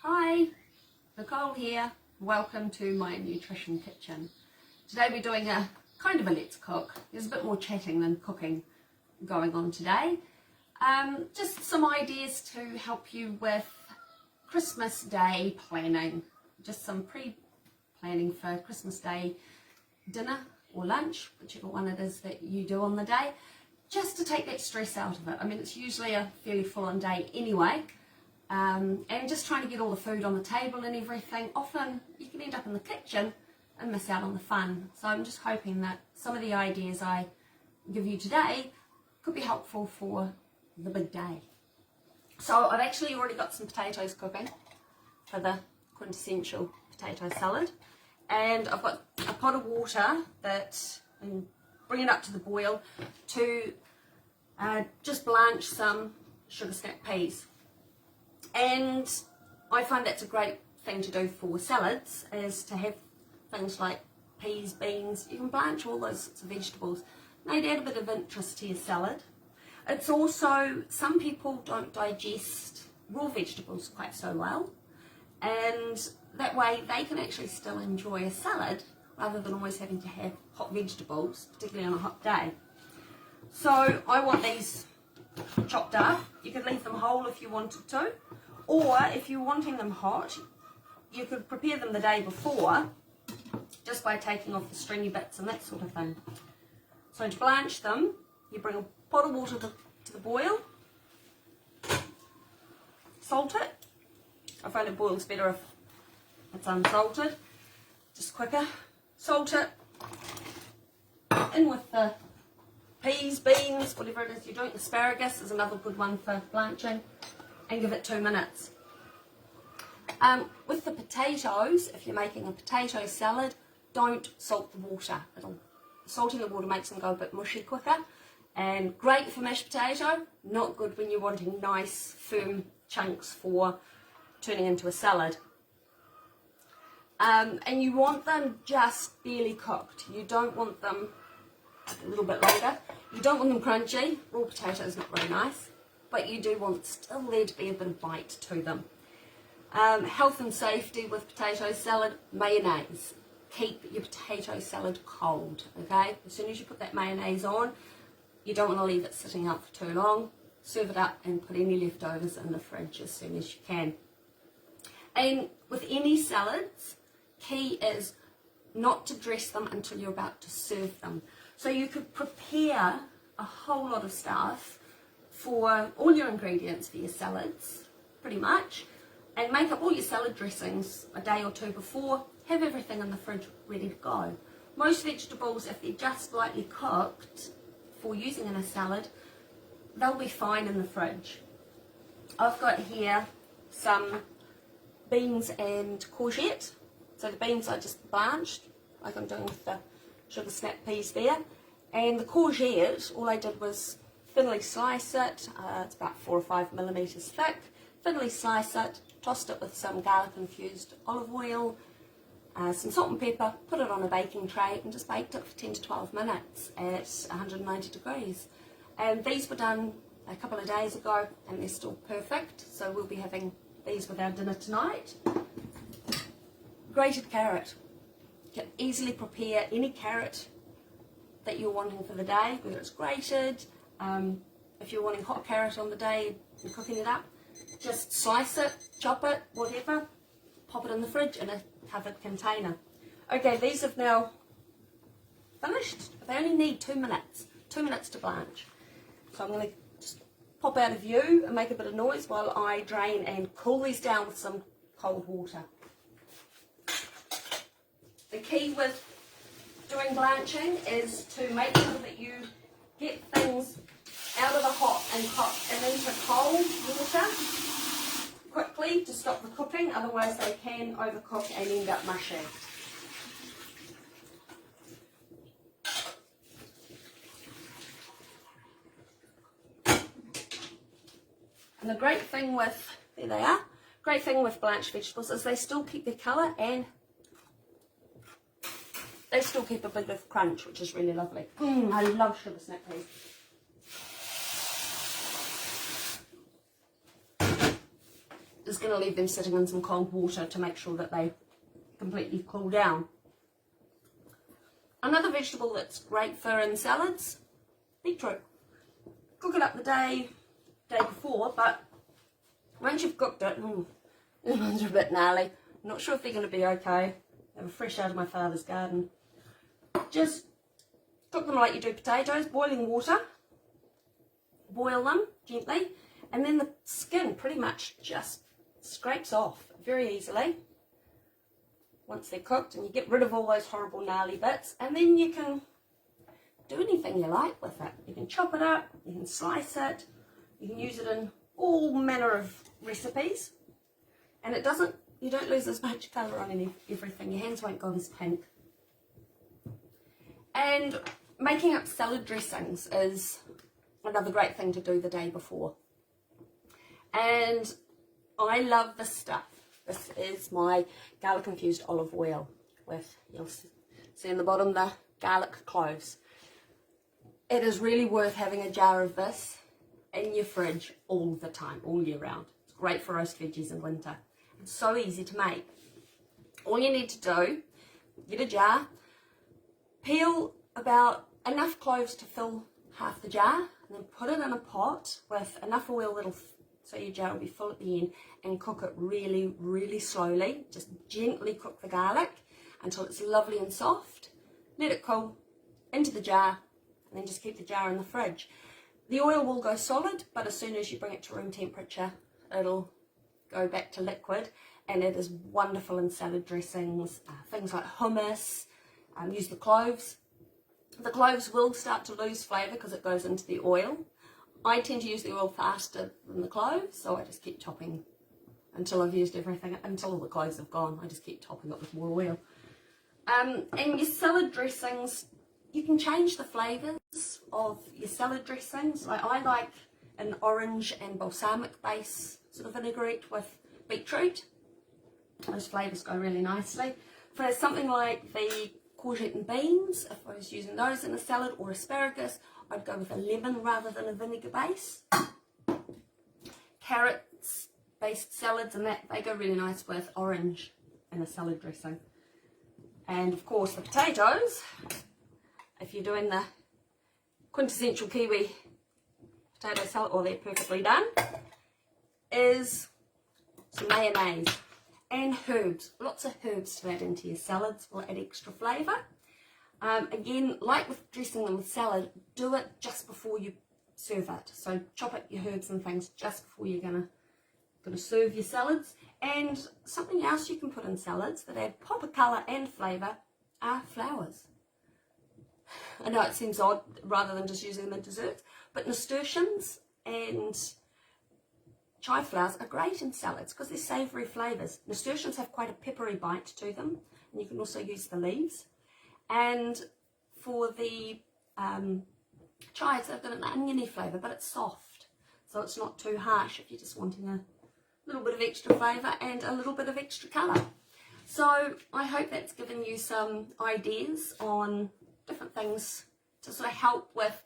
Hi, Nicole here. Welcome to my nutrition kitchen. Today we're doing a kind of a let's cook. There's a bit more chatting than cooking going on today. Just some ideas to help you with Christmas Day planning. Just some pre-planning for Christmas Day dinner or lunch, whichever one it is that you do on the day, just to take that stress out of it. I mean, it's usually a fairly full-on day anyway. And just trying to get all the food on the table and everything, often you can end up in the kitchen and miss out on the fun. So I'm just hoping that some of the ideas I give you today could be helpful for the big day. So I've actually already got some potatoes cooking for the quintessential potato salad, and I've got a pot of water that I'm bringing up to the boil to just blanch some sugar snap peas. And I find that's a great thing to do for salads, is to have things like peas, beans. You can blanch all those sorts of vegetables. They'd add a bit of interest to your salad. It's also, some people don't digest raw vegetables quite so well, and that way they can actually still enjoy a salad rather than always having to have hot vegetables, particularly on a hot day. So I want these chopped up. You could leave them whole if you wanted to, or if you're wanting them hot, you could prepare them the day before just by taking off the stringy bits and that sort of thing. So to blanch them, you bring a pot of water to the boil, salt it. I find it boils better if it's unsalted, just quicker. Salt it, in with the peas, beans, whatever it is you're doing. Asparagus is another good one for blanching, and give it 2 minutes. With the potatoes, if you're making a potato salad, don't salt the water. Salting the water makes them go a bit mushy quicker, and great for mashed potato, not good when you're wanting nice firm chunks for turning into a salad. And you want them just barely cooked. You don't want them a little bit longer. You don't want them crunchy. Raw potato is not very nice, but you do want still there to be a bit of bite to them. Health and safety with potato salad, mayonnaise. Keep your potato salad cold, okay? As soon as you put that mayonnaise on, you don't want to leave it sitting out for too long. Serve it up and put any leftovers in the fridge as soon as you can. And with any salads, key is not to dress them until you're about to serve them. So you could prepare a whole lot of stuff for all your ingredients for your salads, pretty much, and make up all your salad dressings a day or two before. Have everything in the fridge ready to go. Most vegetables, if they're just lightly cooked for using in a salad, they'll be fine in the fridge. I've got here some beans and courgette. So the beans I just blanched, like I'm doing with the sugar snap peas there. And the courgette, all I did was thinly slice it. It's about 4 or 5 millimeters thick. Thinly slice it, tossed it with some garlic infused olive oil, some salt and pepper, put it on a baking tray and just baked it for 10 to 12 minutes at 190 degrees. And these were done a couple of days ago and they're still perfect. So we'll be having these with our dinner tonight. Grated carrot. You can easily prepare any carrot that you're wanting for the day, whether it's grated, if you're wanting hot carrot on the day and cooking it up, just slice it, chop it, whatever, pop it in the fridge in a covered container. Okay, these have now finished. They only need 2 minutes, 2 minutes to blanch. So I'm going to just pop out of view and make a bit of noise while I drain and cool these down with some cold water. The key with doing blanching is to make sure that you get things out of the hot and into cold water quickly to stop the cooking, otherwise they can overcook and end up mushy. And the great thing with, there they are, great thing with blanched vegetables is they still keep their colour and they still keep a bit of crunch, which is really lovely. I love sugar snap peas. just going to leave them sitting in some cold water to make sure that they completely cool down. Another vegetable that's great for in salads, beetroot. Cook it up the day before, but once you've cooked it, these ones are a bit gnarly. I'm not sure if they're going to be okay. They were fresh out of my father's garden. Just cook them like you do potatoes, boiling water. Boil them gently, and then the skin pretty much just scrapes off very easily once they're cooked, and you get rid of all those horrible gnarly bits, and then you can do anything you like with it. You can chop it up, you can slice it, you can use it in all manner of recipes, and you don't lose as much colour on everything. Your hands won't go as pink. And making up salad dressings is another great thing to do the day before. And I love this stuff. This is my garlic infused olive oil with, you'll see in the bottom, the garlic cloves. It is really worth having a jar of this in your fridge all the time, all year round. It's great for roast veggies in winter. It's so easy to make. All you need to do, get a jar, peel about enough cloves to fill half the jar, and then put it in a pot with enough oil so your jar will be full at the end, and cook it really, really slowly. Just gently cook the garlic until it's lovely and soft. Let it cool into the jar, and then just keep the jar in the fridge. The oil will go solid, but as soon as you bring it to room temperature, it'll go back to liquid, and it is wonderful in salad dressings, things like hummus. Use the cloves. The cloves will start to lose flavour because it goes into the oil. I tend to use the oil faster than the cloves, so I just keep topping until I've used everything, until all the cloves have gone. I just keep topping it with more oil. And your salad dressings, you can change the flavours of your salad dressings. Like I like an orange and balsamic base sort of vinaigrette with beetroot. Those flavours go really nicely. For something like the courgette and beans, if I was using those in a salad, or asparagus, I'd go with a lemon rather than a vinegar base. Carrots based salads and that, they go really nice with orange in a salad dressing. And of course the potatoes, if you're doing the quintessential Kiwi potato salad, or they're perfectly done, is some mayonnaise and herbs. Lots of herbs to add into your salads will add extra flavour. Again, like with dressing them with salad, do it just before you serve it. So chop up your herbs and things just before you're gonna serve your salads. And something else you can put in salads that add pop of colour and flavour are flowers. I know it seems odd rather than just using them in desserts, but nasturtiums and chive flowers are great in salads because they're savoury flavours. Nasturtiums have quite a peppery bite to them, and you can also use the leaves. And for the chives, they've got an oniony flavour, but it's soft, so it's not too harsh if you're just wanting a little bit of extra flavour and a little bit of extra colour. So I hope that's given you some ideas on different things to sort of help with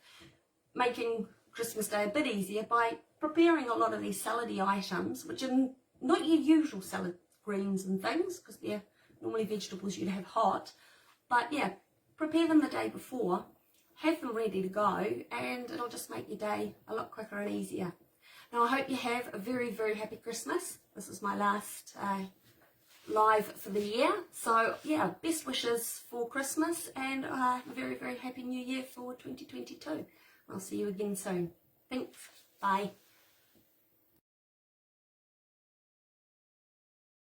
making Christmas Day a bit easier by preparing a lot of these salady items, which are not your usual salad greens and things, because they're normally vegetables you'd have hot. But yeah, prepare them the day before, have them ready to go, and it'll just make your day a lot quicker and easier. Now I hope you have a very, very happy Christmas. This is my last live for the year. So yeah, best wishes for Christmas, and a very, very happy new year for 2022. I'll see you again soon. Thanks. Bye.